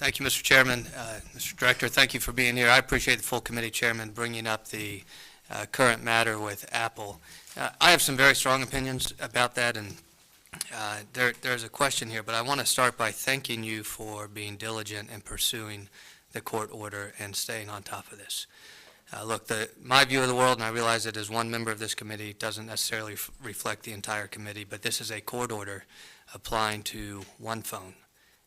Thank you, Mr. Chairman. Mr. Director, thank you for being here. I appreciate the full committee chairman bringing up the current matter with Apple. I have some very strong opinions about that, and there's a question here, but I want to start by thanking you for being diligent in pursuing the court order and staying on top of this. Look, my view of the world, and I realize that as one member of this committee, doesn't necessarily reflect the entire committee, but this is a court order applying to one phone.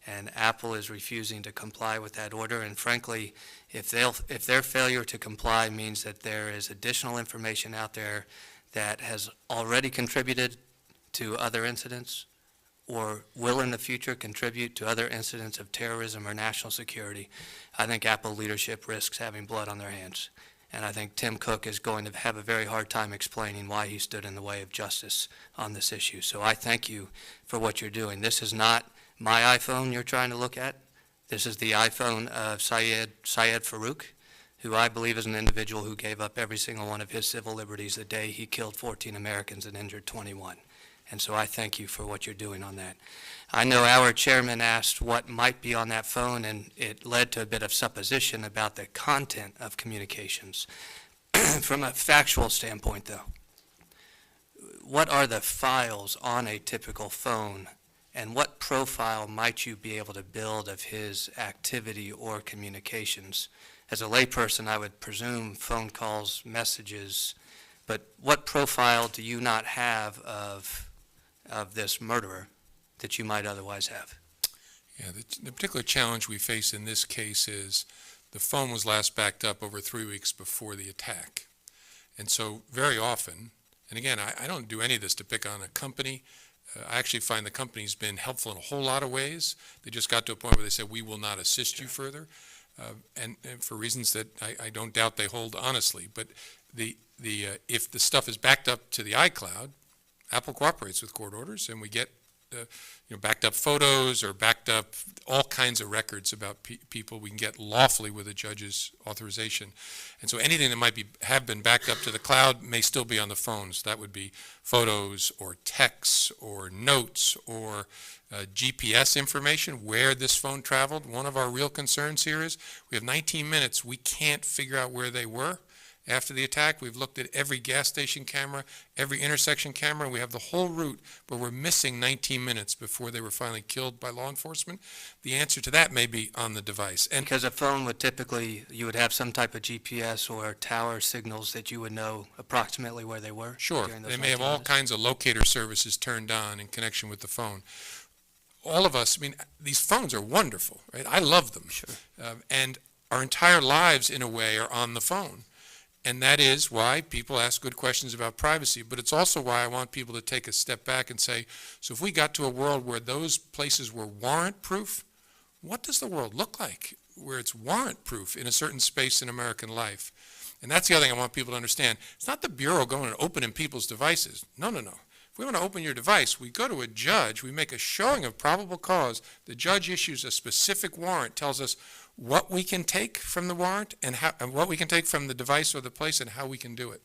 And Apple is refusing to comply with that order. And frankly, if their failure to comply means that there is additional information out there that has already contributed to other incidents or will in the future contribute to other incidents of terrorism or national security, I think Apple leadership risks having blood on their hands. And I think Tim Cook is going to have a very hard time explaining why he stood in the way of justice on this issue. So I thank you for what you're doing. This is not my iPhone you're trying to look at. This is the iPhone of Syed Farook, who I believe is an individual who gave up every single one of his civil liberties the day he killed 14 Americans and injured 21. And so I thank you for what you're doing on that. I know our chairman asked what might be on that phone, and it led to a bit of supposition about the content of communications. From a factual standpoint, though, what are the files on a typical phone, and what profile might you be able to build of his activity or communications? As a layperson, I would presume phone calls, messages, but what profile do you not have of this murderer that you might otherwise have? Yeah, the particular challenge we face in this case is the phone was last backed up over 3 weeks before the attack. And so very often, and again, I don't do any of this to pick on a company. I actually find the company's been helpful in a whole lot of ways. They just got to a point where they said, we will not assist you further, and for reasons that I don't doubt they hold honestly. But if the stuff is backed up to the iCloud, Apple cooperates with court orders, and we get backed up photos or backed up all kinds of records about people we can get lawfully with a judge's authorization. And so anything that have been backed up to the cloud may still be on the phones. That would be photos or texts or notes or GPS information, where this phone traveled. One of our real concerns here is we have 19 minutes. We can't figure out where they were. After the attack, we've looked at every gas station camera, every intersection camera. We have the whole route, but we're missing 19 minutes before they were finally killed by law enforcement. The answer to that may be on the device. And because a phone would typically, you would have some type of GPS or tower signals that you would know approximately where they were. Sure, they may have all kinds of locator services turned on in connection with the phone. All of us, these phones are wonderful, right? I love them. Sure. And our entire lives, in a way, are on the phone. And that is why people ask good questions about privacy, but it's also why I want people to take a step back and say, so if we got to a world where those places were warrant-proof, what does the world look like where it's warrant-proof in a certain space in American life? And that's the other thing I want people to understand. It's not the Bureau going and opening people's devices. No. If we want to open your device, we go to a judge, we make a showing of probable cause, the judge issues a specific warrant, tells us what we can take from the warrant and what we can take from the device or the place and how we can do it.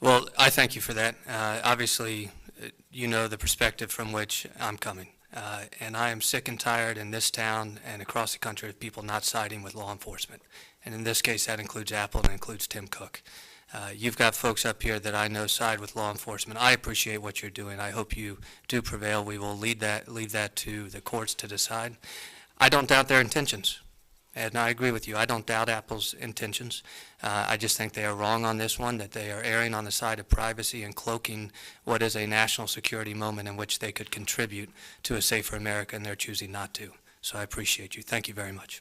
Well, I thank you for that. Obviously, you know the perspective from which I'm coming. And I am sick and tired in this town and across the country of people not siding with law enforcement. And in this case, that includes Apple and includes Tim Cook. You've got folks up here that I know side with law enforcement. I appreciate what you're doing. I hope you do prevail. We will leave that to the courts to decide. I don't doubt their intentions, and I agree with you. I don't doubt Apple's intentions. I just think they are wrong on this one, that they are erring on the side of privacy and cloaking what is a national security moment in which they could contribute to a safer America, and they're choosing not to. So I appreciate you. Thank you very much.